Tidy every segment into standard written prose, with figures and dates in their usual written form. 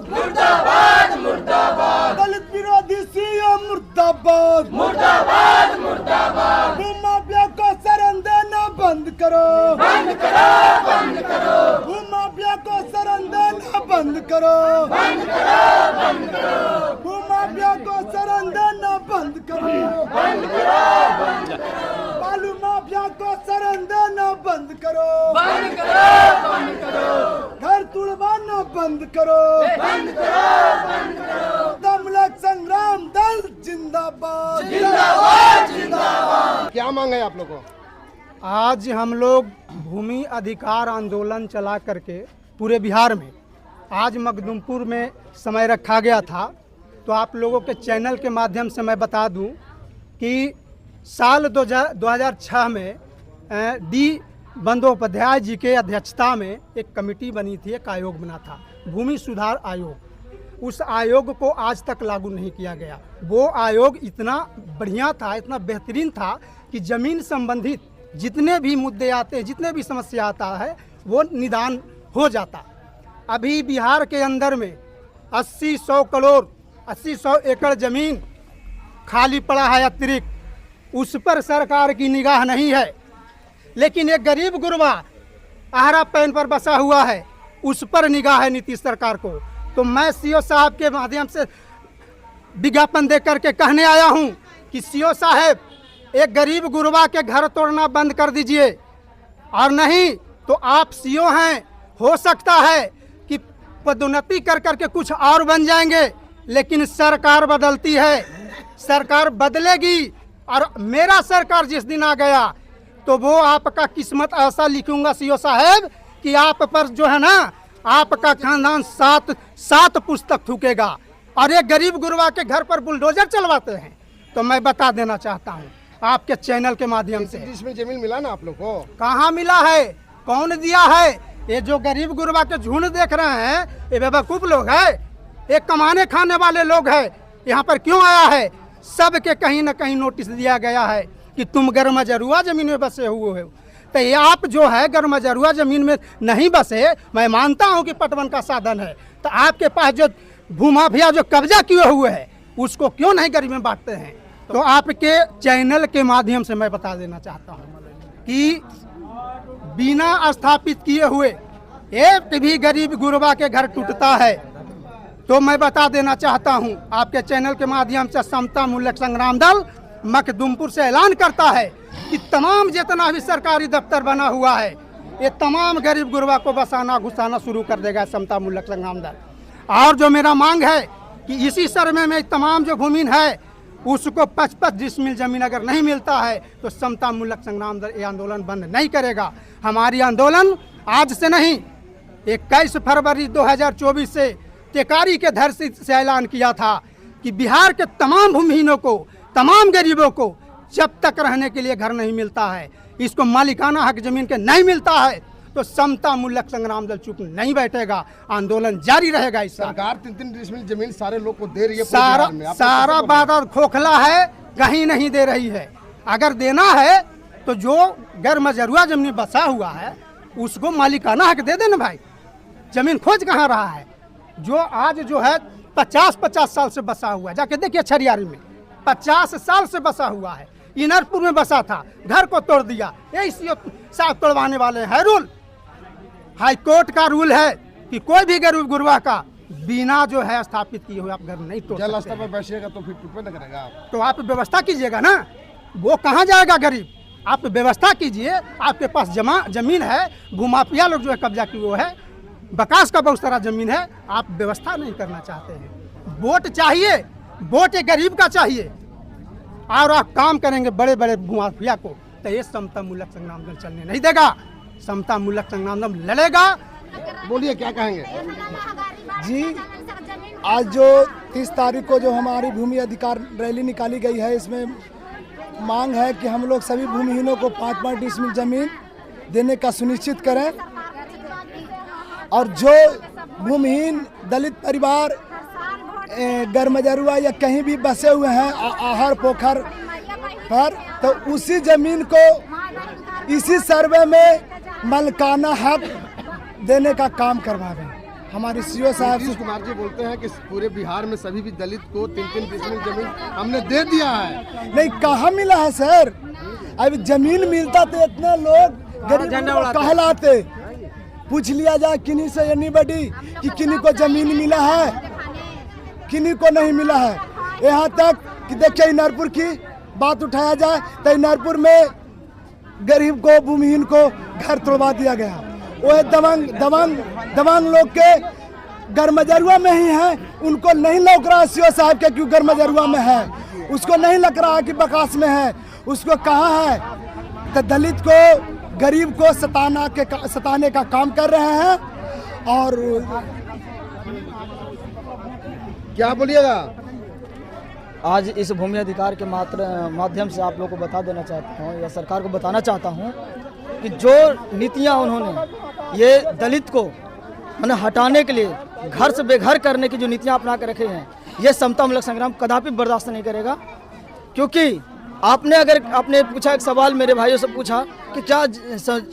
मुर्दाबाद मुर्दाबाद मुर्दाबाद। दलित विरोधी सीएम मुर्दाबाद मुर्दाबाद मुर्दाबाद। भूमाफिया को शरण देना बंद करो बंद करो बंद करो। भूमाफिया को शरण देना बंद करो बंद करो बंद करो। भूमाफिया को शरण देना बंद करो बंद करो बंद करो। बालू माफिया को शरण देना बंद करो बंद करो बंद करो। घर तुड़वाना बंद करो बंद करो बंद करो। दमलक संग्राम दल जिंदाबाद जिंदाबाद जिंदाबाद। क्या मांग है आप लोगों को? आज हम लोग भूमि अधिकार आंदोलन चला करके पूरे बिहार में, आज मखदुमपुर में समय रखा गया था। तो आप लोगों के चैनल के माध्यम से मैं बता दूं कि साल 2006 में डी बंदोपाध्याय जी के अध्यक्षता में एक कमेटी बनी थी, एक आयोग बना था, भूमि सुधार आयोग। उस आयोग को आज तक लागू नहीं किया गया। वो आयोग इतना बढ़िया था, इतना बेहतरीन था कि ज़मीन संबंधित जितने भी मुद्दे आते हैं, जितने भी समस्या आता है, वो निदान हो जाता। अभी बिहार के अंदर में 80-100 करोड़ 80-100 एकड़ ज़मीन खाली पड़ा है अतिरिक्त, उस पर सरकार की निगाह नहीं है। लेकिन एक गरीब गुरबा आहरा पैन पर बसा हुआ है, उस पर निगाह है नीतीश सरकार को। तो मैं सीओ साहब के माध्यम से विज्ञापन दे करके कहने आया हूं कि सीओ साहब, एक गरीब गुरबा के घर तोड़ना बंद कर दीजिए, और नहीं तो आप सीओ हैं, हो सकता है कि पदोन्नति कर करके कुछ और बन जाएंगे, लेकिन सरकार बदलती है, सरकार बदलेगी। और मेरा सरकार जिस दिन आ गया तो वो आपका किस्मत ऐसा लिखूंगा सीओ साहब कि आप पर जो है ना, आपका खानदान सात पुस्तक थूकेगा। और एक गरीब गुरबा के घर पर बुलडोजर चलवाते हैं। तो मैं बता देना चाहता हूँ आपके चैनल के माध्यम से, इसमें जमीन मिला ना आप लोग को? कहाँ मिला है, कौन दिया है? ये जो गरीब गुरबा के झुंड देख रहे हैं, ये बेवकूफ लोग है, ये कमाने खाने वाले लोग हैं। यहाँ पर क्यों आया है? सबके कहीं ना कहीं नोटिस दिया गया है कि तुम गरमजरुआ जमीन में बसे हुए हो। तो ये आप जो है गरमजरुआ जमीन में नहीं बसे, मैं मानता हूँ कि पटवन का साधन है, तो आपके पास जो भूमाफिया जो कब्जा किए हुए है, उसको क्यों नहीं गरीब में बांटते हैं? तो आपके चैनल के माध्यम से मैं बता देना चाहता हूँ कि बिना स्थापित किए हुए एक भी गरीब गुरबा के घर टूटता है। तो मैं बता देना चाहता हूं आपके चैनल के माध्यम से, समता मूल्य संग्राम दल मखदुमपुर से ऐलान करता है कि तमाम जितना भी सरकारी दफ्तर बना हुआ है, ये तमाम गरीब गुरबा को बसाना घुसाना शुरू कर देगा समता मूल्य संग्राम दल। और जो मेरा मांग है कि इसी सर्वे में तमाम जो भूमि है उसको 55 डिसमिल जमीन अगर नहीं मिलता है तो समता मूल्य संग्राम दल ये आंदोलन बंद नहीं करेगा। हमारी आंदोलन आज से नहीं, 21 फरवरी 2024 से टेकारी के धरती से ऐलान किया था कि बिहार के तमाम भूमिहीनों को, तमाम गरीबों को जब तक रहने के लिए घर नहीं मिलता है, इसको मालिकाना हक जमीन के नहीं मिलता है, तो समता मूल्य संग्राम दल चुप नहीं बैठेगा, आंदोलन जारी रहेगा। इस सरकार 3-3 डिसमिल जमीन सारे लोग को दे रही है, सारा वादा खोखला है, कहीं नहीं दे रही है। अगर देना है तो जो गरमजरुआ जमीन बसा हुआ है उसको मालिकाना हक दे देना भाई। जमीन खोज कहाँ रहा है? जो आज जो है 50 साल से बसा हुआ है, जाके देखिए छरियारी में 50 साल से बसा हुआ है। इनरपुर में बसा था, घर को तोड़ दिया, यही साथ तोड़वाने वाले हैं। रूल हाई कोर्ट का रूल है कि कोई भी गरीब गुरबा का बिना जो है स्थापित किए हुए आप घर नहीं तोड़ सकते। जल स्तर पर बैठिएगा तो फिर टूटने न करेगा। तो आप व्यवस्था कीजिएगा ना, वो कहाँ जाएगा गरीब? आप व्यवस्था कीजिए, आपके पास जमीन है, भूमाफिया लोग जो है कब्जा किए हुए है, बकास का बहुत सारा जमीन है, आप व्यवस्था नहीं करना चाहते हैं। वोट चाहिए, वोट एक गरीब का चाहिए, और आप काम करेंगे बड़े बड़े भूमाफिया को, तो ये समता मूल्य संग्राम दल चलने नहीं देगा। समता मूल्य संग्राम दल लड़ेगा। बोलिए क्या कहेंगे जी? आज जो 30 तारीख को जो हमारी भूमि अधिकार रैली निकाली गई है, इसमें मांग है कि हम लोग सभी भूमिहीनों को 5-5 डिसमिल जमीन देने का सुनिश्चित करें, और जो भूमिहीन दलित परिवार गरमजरुआ या कहीं भी बसे हुए हैं आहर पोखर पर, तो उसी जमीन को इसी सर्वे में मालिकाना हक देने का काम करवावें। हमारे सीओ साहब नीतीश कुमार जी बोलते हैं कि पूरे बिहार में सभी भी दलित को 3-3 डिसमिल जमीन हमने दे दिया है। नहीं, कहाँ मिला है सर? अब जमीन मिलता तो इतने लोग गरीब कहलाते। पूछ लिया जाए किन्हीं से एनीबॉडी कि किन्हीं को जमीन मिला है, किन्हीं को नहीं मिला है। यहाँ तक कि देखिए इनारपुर की बात उठाया जाए तो इनारपुर में गरीब को, भूमिहीन को घर तोड़वा दिया गया। वो दबंग लोग के गरमजरुआ में ही है, उनको नहीं लौक रहा सीओ साहब के क्यों गरमजरुआ में है, उसको नहीं लग रहा कि बकास में है, उसको कहाँ है। तो दलित को, गरीब को सताने का काम कर रहे हैं। और क्या बोलिएगा? आज इस भूमि अधिकार के माध्यम से आप लोगों को बता देना चाहता हूँ या सरकार को बताना चाहता हूँ कि जो नीतियाँ उन्होंने ये दलित को मैंने हटाने के लिए, घर से बेघर करने की जो नीतियाँ अपना के रखे हैं, ये समतामूलक संग्राम कदापि बर्दाश्त नहीं करेगा। क्योंकि आपने पूछा एक सवाल, मेरे भाइयों से पूछा कि क्या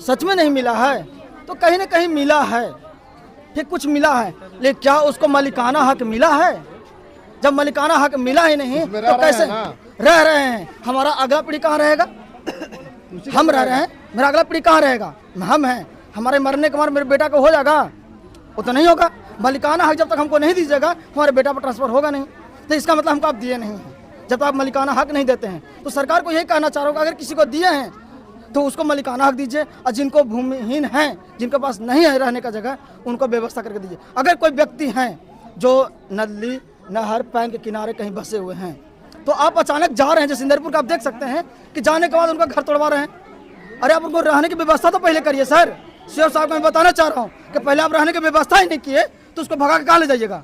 सच में नहीं मिला है, तो कहीं ना कहीं मिला है, ठीक कुछ मिला है, लेकिन क्या उसको मालिकाना हक मिला है? जब मालिकाना हक मिला ही नहीं तो कैसे रह रहे हैं? हमारा अगला पीढ़ी कहाँ रहेगा? हम रह रहे हैं, मेरा अगला पीढ़ी कहाँ रहेगा? हम हैं, हमारे मरने के बाद मेरे बेटा को हो जाएगा? वो तो नहीं होगा। मालिकाना हक जब तक हमको नहीं दीजिएगा हमारे बेटा पर ट्रांसफर होगा नहीं। तो इसका मतलब हमको आप दिए नहीं हैं। जब तक आप मालिकाना हक नहीं देते हैं तो सरकार को यही कहना चाह रहा हूँ, अगर किसी को दिए हैं तो उसको मालिकाना हक दीजिए, और जिनको भूमिहीन हैं, जिनके पास नहीं है रहने का जगह, उनको व्यवस्था करके दीजिए। अगर कोई व्यक्ति हैं जो नदी, नहर, पैन के किनारे कहीं बसे हुए हैं, तो आप अचानक जा रहे हैं, जैसे इंदरपुर का आप देख सकते हैं कि जाने के बाद उनका घर तोड़वा रहे हैं। अरे आप उनको रहने की व्यवस्था तो पहले करिए सर। सीएम साहब को मैं बताना चाह रहा हूँ कि पहले आप रहने की व्यवस्था ही नहीं किए तो उसको भगा के कहाँ ले जाइएगा?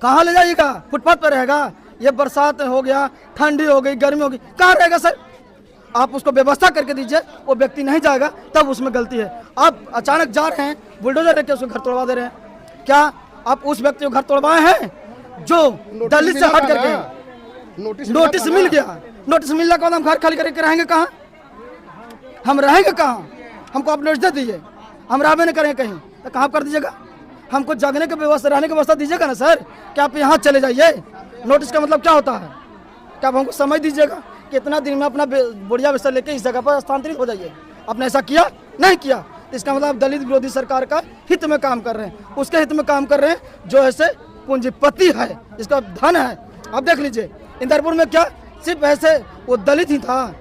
कहाँ ले जाइएगा? फुटपाथ पर रहेगा? ये बरसात हो गया, ठंडी हो गई, गर्मी हो गई, कहाँ रहेगा सर? आप उसको व्यवस्था करके दीजिए, वो व्यक्ति नहीं जाएगा तब उसमें गलती है। आप अचानक जा रहे हैं, बुलडोजर लेके उसको घर तोड़वा दे रहे हैं। क्या आप उस व्यक्ति को घर तोड़वाए हैं जो दलित से हट करके? नोटिस मिल गया, नोटिस मिलने के बाद हम घर खाली करके रहेंगे कहाँ? हम रहेंगे कहाँ? हमको आप नोटिस दे दीजिए, हम रहबे नहीं करेंगे कहीं, तो कहाँ कर दीजिएगा? हमको जगने की व्यवस्था, रहने की व्यवस्था दीजिएगा ना सर। क्या आप यहाँ चले जाइए? नोटिस का मतलब क्या होता है? क्या आप हमको समझ दीजिएगा कि इतना दिन में अपना बोरिया बिस्तर लेके इस जगह पर स्थानांतरित हो जाइए? आपने ऐसा किया नहीं किया, तो इसका मतलब आप दलित विरोधी सरकार का हित में काम कर रहे हैं, उसके हित में काम कर रहे हैं जो ऐसे पूंजीपति है, इसका धन है। आप देख लीजिए इंदरपुर में क्या सिर्फ ऐसे वो दलित ही था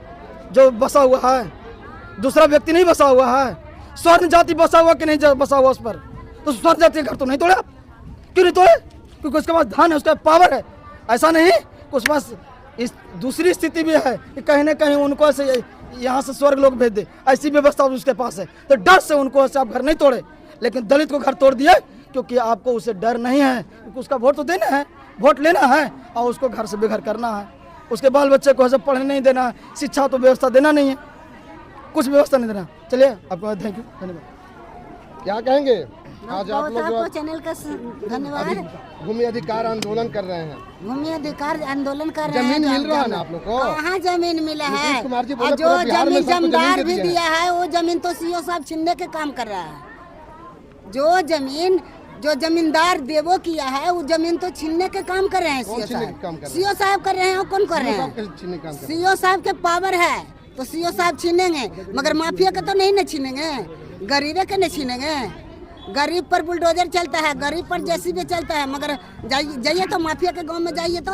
जो बसा हुआ है, दूसरा व्यक्ति नहीं बसा हुआ है। स्वर्ण जाति बसा हुआ कि नहीं बसा हुआ उस पर? तो स्वर्ण जाति घर तो नहीं तोड़े आप? क्यों नहीं तोड़े? क्योंकि उसके पास धन है, उसका पावर है। ऐसा नहीं उसके पास इस दूसरी स्थिति भी है कि कहीं ना कहीं उनको ऐसे यहाँ से स्वर्ग लोग भेज दे, ऐसी व्यवस्था उसके पास है। तो डर से उनको ऐसे आप घर नहीं तोड़े, लेकिन दलित को घर तोड़ दिए क्योंकि आपको उससे डर नहीं है, क्योंकि उसका वोट तो देना है, वोट लेना है और उसको घर से बेघर करना है। उसके बाल बच्चे को ऐसे पढ़ने नहीं देना, शिक्षा तो व्यवस्था देना नहीं है, कुछ व्यवस्था नहीं देना। चलिए आपको थैंक यू, धन्यवाद। क्या कहेंगे? आज आप लोग आपको चैनल का धन्यवाद। भूमि अधिकार आंदोलन कर रहे हैं, भूमि अधिकार आंदोलन कर रहे हैं। जमीन मिल रहा है ना आप लोग को? कहाँ जमीन मिला है? नीतीश कुमार जी बोले और जो पूरे बिहार में जमीन सबको जमींदार जमीन भी दे दी दिया है वो जमीन तो सीओ साहब छीनने के काम कर रहा है। जो जमींदार देवो किया है वो जमीन तो छीनने के काम कर रहे हैं सीओ साहब। सीओ साहब कर रहे हैं, कौन कर रहे हैं? सीओ साहब के पावर है तो सीओ साहब छीनेंगे, मगर माफिया के तो नहीं न छीनेंगे, गरीबे के नहीं छीनेंगे। गरीब पर बुलडोजर चलता है, गरीब पर जेसीबी चलता है, मगर जाइए तो माफिया के गांव में जाइए तो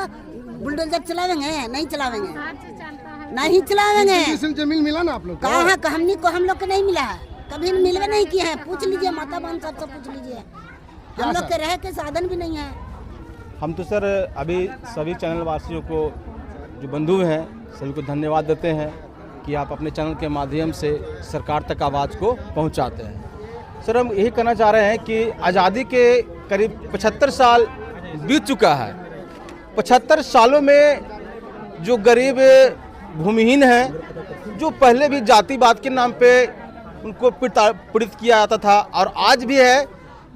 बुलडोजर चलावेंगे? नहीं चलावेंगे, नहीं चलावेंगे। जमीन मिला ना आप लोग को? कहाँ हम लोग को नहीं मिला है, कभी मिलवे नहीं किए हैं। पूछ लीजिए माता बहन सबसे पूछ लीजिए, हम लोग के रह के साधन भी नहीं है। हम तो सर अभी सभी चैनल वासियों को, जो बंधु हैं, सभी को धन्यवाद देते हैं कि आप अपने चैनल के माध्यम से सरकार तक आवाज़ को पहुंचाते हैं। सर हम यही कहना चाह रहे हैं कि आज़ादी के करीब 75 साल बीत चुका है। 75 सालों में जो गरीब भूमिहीन हैं, जो पहले भी जातिवाद के नाम पे उनको पीड़ित किया जाता था, और आज भी है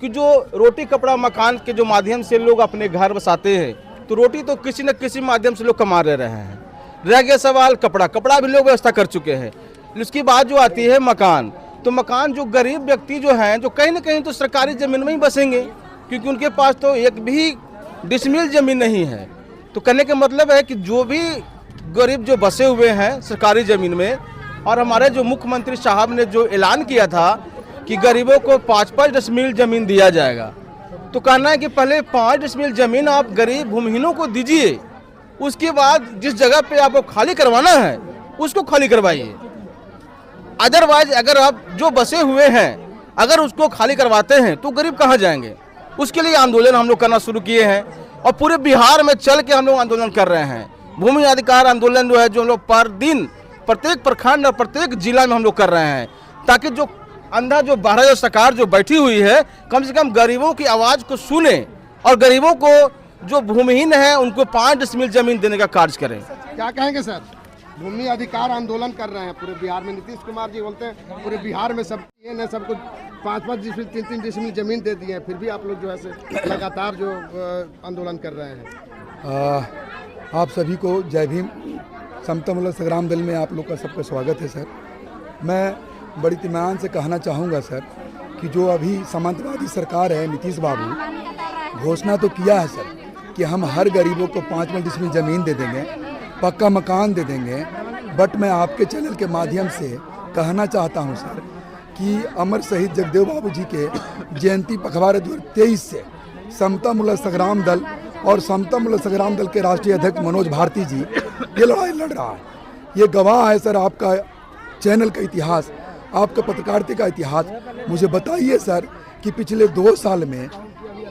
कि जो रोटी कपड़ा मकान के जो माध्यम से लोग अपने घर बसाते हैं, तो रोटी तो किसी न किसी माध्यम से लोग कमा रहे हैं। रह गया सवाल कपड़ा भी लोग व्यवस्था कर चुके हैं। उसकी बात जो आती है मकान, तो मकान जो गरीब व्यक्ति जो हैं जो कहीं ना कहीं तो सरकारी ज़मीन में ही बसेंगे, क्योंकि उनके पास तो एक भी डिसमिल ज़मीन नहीं है। तो कहने का मतलब है कि जो भी गरीब जो बसे हुए हैं सरकारी ज़मीन में, और हमारे जो मुख्यमंत्री साहब ने जो ऐलान किया था कि गरीबों को 5-5 डिसमिल ज़मीन दिया जाएगा, तो कहना है कि पहले 5 डिसमिल ज़मीन आप गरीब भूमिहीनों को दीजिए, उसके बाद जिस जगह पे आपको खाली करवाना है उसको खाली करवाइए। अदरवाइज अगर आप जो बसे हुए हैं अगर उसको खाली करवाते हैं तो गरीब कहाँ जाएंगे। उसके लिए आंदोलन हम लोग करना शुरू किए हैं और पूरे बिहार में चल के हम लोग आंदोलन कर रहे हैं। भूमि अधिकार आंदोलन जो है जो हम लोग पर दिन प्रत्येक प्रखंड और प्रत्येक जिला में हम लोग कर रहे हैं, ताकि जो अंधा जो 12 सरकार जो बैठी हुई है कम से कम गरीबों की आवाज़ को सुने और गरीबों को जो भूमिहीन है उनको 5 डिसमिल जमीन देने का कार्य करें। क्या कहेंगे सर? भूमि अधिकार आंदोलन कर रहे हैं पूरे बिहार में। नीतीश कुमार जी बोलते हैं पूरे बिहार में सब ने सबको 5-5 डिसमिल 3-3 डिसमिल जमीन दे दी है, फिर भी आप लोग जो है लगातार जो आंदोलन कर रहे हैं। आप सभी को जय भीम। समतामूलक संग्राम दल में आप लोग का सबका स्वागत है सर। मैं बड़ी इत्मीनान से कहना चाहूँगा सर कि जो अभी सामंतवादी सरकार है नीतीश बाबू, घोषणा तो किया है सर कि हम हर गरीबों को 5 डिसमिल ज़मीन दे देंगे, पक्का मकान दे देंगे। बट मैं आपके चैनल के माध्यम से कहना चाहता हूं सर कि अमर शहीद जगदेव बाबू जी के जयंती पखवाड़े 2023 से समतामूलक संग्राम दल और समतामूलक संग्राम दल के राष्ट्रीय अध्यक्ष मनोज भारती जी ये लड़ाई लड़ रहा है। ये गवाह है सर आपका चैनल का इतिहास, आपका पत्रकारिता का इतिहास। मुझे बताइए सर कि पिछले 2 साल में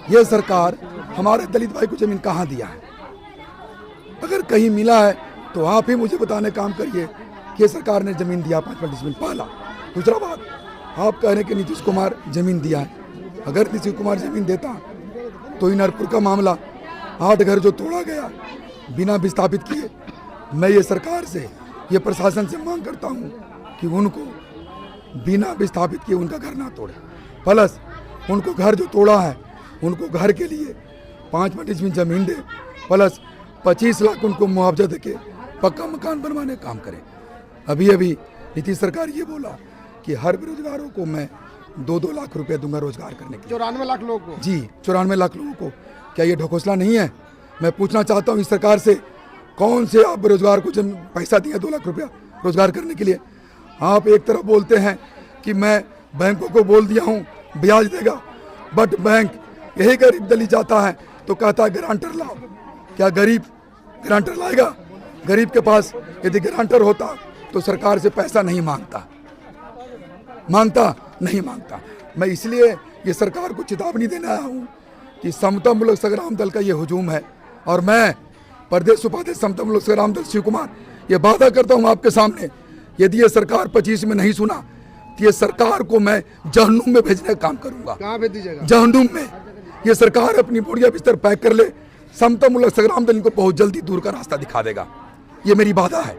ये सरकार हमारे दलित भाई को ज़मीन कहाँ दिया है? अगर कहीं मिला है तो आप ही मुझे बताने काम करिए कि ये सरकार ने ज़मीन दिया 5 डिसमिल। पहला। दूसरा बात, आप कह रहे हैं कि नीतीश कुमार ज़मीन दिया है। अगर नीतीश कुमार ज़मीन देता तो नरपुर का मामला 8 घर जो तोड़ा गया बिना विस्थापित किए, मैं ये सरकार से ये प्रशासन से मांग करता हूँ कि उनको बिना विस्थापित किए उनका घर ना तोड़े। प्लस उनको घर जो तोड़ा है उनको घर के लिए 5 डिसमिल ज़मीन दे, प्लस 25 लाख उनको मुआवजा देके पक्का मकान बनवाने का काम करें। अभी अभी नीतीश सरकार ये बोला कि हर बेरोजगारों को मैं 2-2 लाख रुपए दूंगा रोजगार करने के। 94 लाख लोगों को? जी 94 लाख लोगों को। क्या ये ढकोसला नहीं है? मैं पूछना चाहता हूँ इस सरकार से, कौन से आप बेरोजगार को जब पैसा दिया 2 लाख रुपया रोजगार करने के लिए? आप एक तरफ बोलते हैं कि मैं बैंकों को बोल दिया हूँ ब्याज देगा, बट बैंक यही गरीब दलित जाता है तो कहता है गारंटर लाओ। क्या गरीब गारंटर लाएगा? गरीब के पास यदि गारंटर होता तो सरकार से पैसा नहीं मांगता नहीं मांगता। मैं इसलिए ये सरकार को चेतावनी देने आया हूँ कि समतामूलक संग्राम दल का ये हुजूम है, और मैं प्रदेश उपाध्यक्ष समतामूलक संग्राम दल शिव कुमार ये वादा करता हूँ आपके सामने, यदि ये सरकार 25 में नहीं सुना तो ये सरकार को मैं जहन्नुम में भेजने का काम करूँगा। कहाँ भेज दीजिएगा? जहन्नुम में। ये सरकार अपनी बोरिया बिस्तर पैक कर ले, समतामूलक संग्राम दल इनको बहुत जल्दी दूर का रास्ता दिखा देगा। ये मेरी वादा है।